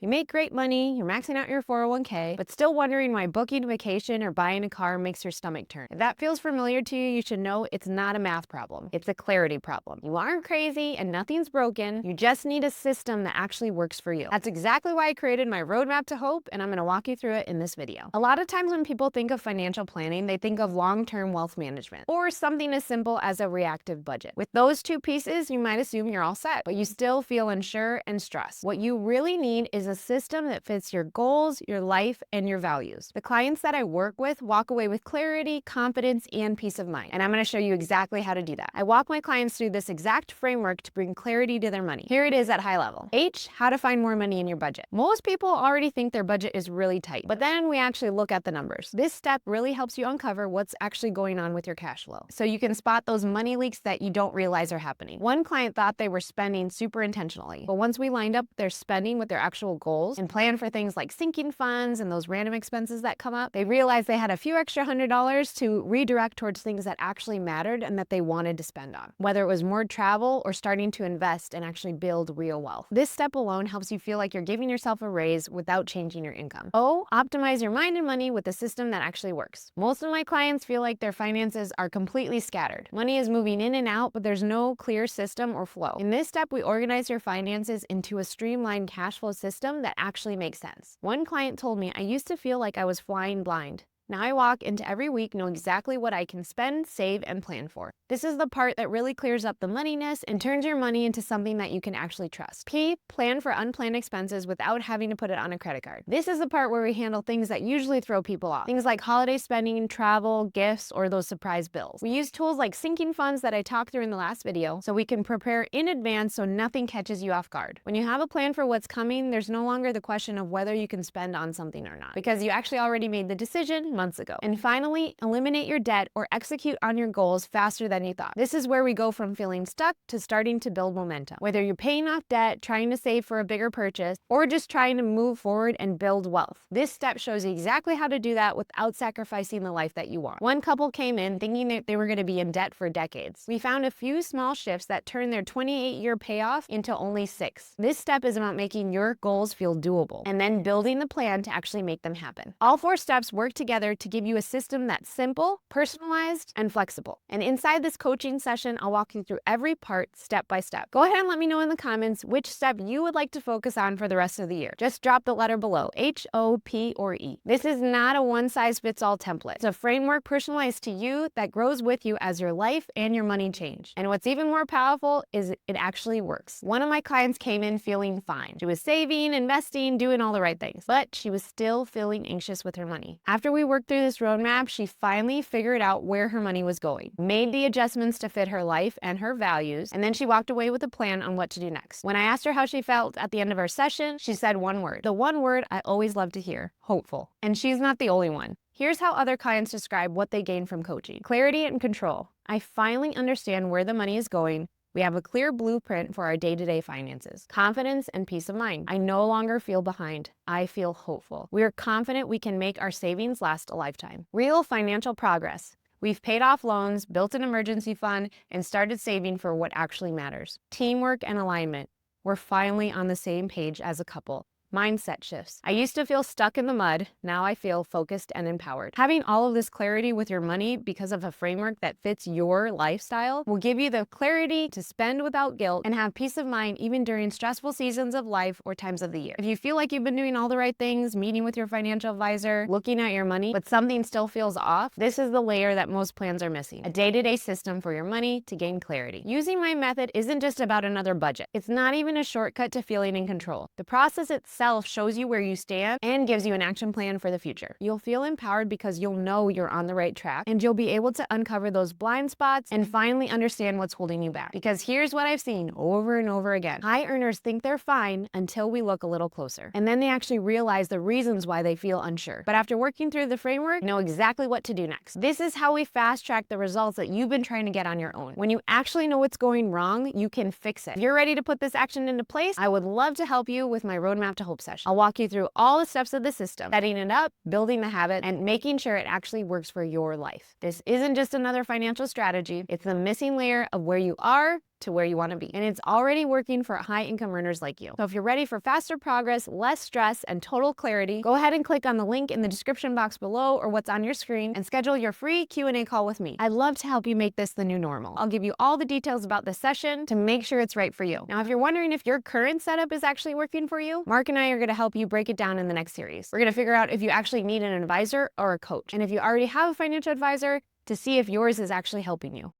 You make great money, you're maxing out your 401k, but still wondering why booking a vacation or buying a car makes your stomach turn. If that feels familiar to you, you should know it's not a math problem. It's a clarity problem. You aren't crazy and nothing's broken. You just need a system that actually works for you. That's exactly why I created my roadmap to hope, and I'm going to walk you through it in this video. A lot of times when people think of financial planning, they think of long-term wealth management or something as simple as a reactive budget. With those two pieces, you might assume you're all set, but you still feel unsure and stressed. What you really need is a system that fits your goals, your life, and your values. The clients that I work with walk away with clarity, confidence, and peace of mind. And I'm going to show you exactly how to do that. I walk my clients through this exact framework to bring clarity to their money. Here it is at high level. H, how to find more money in your budget. Most people already think their budget is really tight, but then we actually look at the numbers. This step really helps you uncover what's actually going on with your cash flow, so you can spot those money leaks that you don't realize are happening. One client thought they were spending super intentionally, but once we lined up their spending with their actual goals and planned for things like sinking funds and those random expenses that come up, they realized they had a few extra $100 to redirect towards things that actually mattered and that they wanted to spend on, whether it was more travel or starting to invest and actually build real wealth. This step alone helps you feel like you're giving yourself a raise without changing your income. O, optimize your mind and money with a system that actually works. Most of my clients feel like their finances are completely scattered. Money is moving in and out, but there's no clear system or flow. In this step, we organize your finances into a streamlined cash flow system that actually makes sense. One client told me, I used to feel like I was flying blind. Now I walk into every week, know exactly what I can spend, save, and plan for. This is the part that really clears up the moneyness and turns your money into something that you can actually trust. P, plan for unplanned expenses without having to put it on a credit card. This is the part where we handle things that usually throw people off. Things like holiday spending, travel, gifts, or those surprise bills. We use tools like sinking funds that I talked through in the last video, so we can prepare in advance so nothing catches you off guard. When you have a plan for what's coming, there's no longer the question of whether you can spend on something or not, because you actually already made the decision months ago. And finally, eliminate your debt or execute on your goals faster than you thought. This is where we go from feeling stuck to starting to build momentum. Whether you're paying off debt, trying to save for a bigger purchase, or just trying to move forward and build wealth, this step shows you exactly how to do that without sacrificing the life that you want. One couple came in thinking that they were going to be in debt for decades. We found a few small shifts that turned their 28-year payoff into only 6. This step is about making your goals feel doable and then building the plan to actually make them happen. All 4 steps work together to give you a system that's simple, personalized, and flexible. And inside this coaching session, I'll walk you through every part step by step. Go ahead and let me know in the comments which step you would like to focus on for the rest of the year. Just drop the letter below, H, O, P, or E. This is not a one-size-fits-all template. It's a framework personalized to you that grows with you as your life and your money change. And what's even more powerful is it actually works. One of my clients came in feeling fine. She was saving, investing, doing all the right things, but she was still feeling anxious with her money. After we worked through this roadmap, she finally figured out where her money was going, made the adjustments to fit her life and her values, and then she walked away with a plan on what to do next. When I asked her how she felt at the end of our session, she said one word. The one word I always love to hear: hopeful. And she's not the only one. Here's how other clients describe what they gain from coaching. Clarity and control. I finally understand where the money is going. We have a clear blueprint for our day-to-day finances. Confidence and peace of mind. I no longer feel behind. I feel hopeful. We are confident we can make our savings last a lifetime. Real financial progress. We've paid off loans, built an emergency fund, and started saving for what actually matters. Teamwork and alignment. We're finally on the same page as a couple. Mindset shifts. I used to feel stuck in the mud. Now I feel focused and empowered. Having all of this clarity with your money because of a framework that fits your lifestyle will give you the clarity to spend without guilt and have peace of mind even during stressful seasons of life or times of the year. If you feel like you've been doing all the right things, meeting with your financial advisor, looking at your money, but something still feels off, this is the layer that most plans are missing. A day-to-day system for your money to gain clarity. Using my method isn't just about another budget. It's not even a shortcut to feeling in control. The process itself shows you where you stand and gives you an action plan for the future. You'll feel empowered because you'll know you're on the right track, and you'll be able to uncover those blind spots and finally understand what's holding you back. Because here's what I've seen over and over again. High earners think they're fine until we look a little closer. And then they actually realize the reasons why they feel unsure. But after working through the framework, know exactly what to do next. This is how we fast track the results that you've been trying to get on your own. When you actually know what's going wrong, you can fix it. If you're ready to put this action into place, I would love to help you with my Roadmap to Hope session. I'll walk you through all the steps of the system, setting it up, building the habit, and making sure it actually works for your life. This isn't just another financial strategy. It's the missing layer of where you are to where you want to be. And it's already working for high income earners like you. So if you're ready for faster progress, less stress, and total clarity, go ahead and click on the link in the description box below or what's on your screen and schedule your free Q&A call with me. I'd love to help you make this the new normal. I'll give you all the details about this session to make sure it's right for you. Now, if you're wondering if your current setup is actually working for you, Mark and I are going to help you break it down in the next series. We're going to figure out if you actually need an advisor or a coach, and if you already have a financial advisor, to see if yours is actually helping you.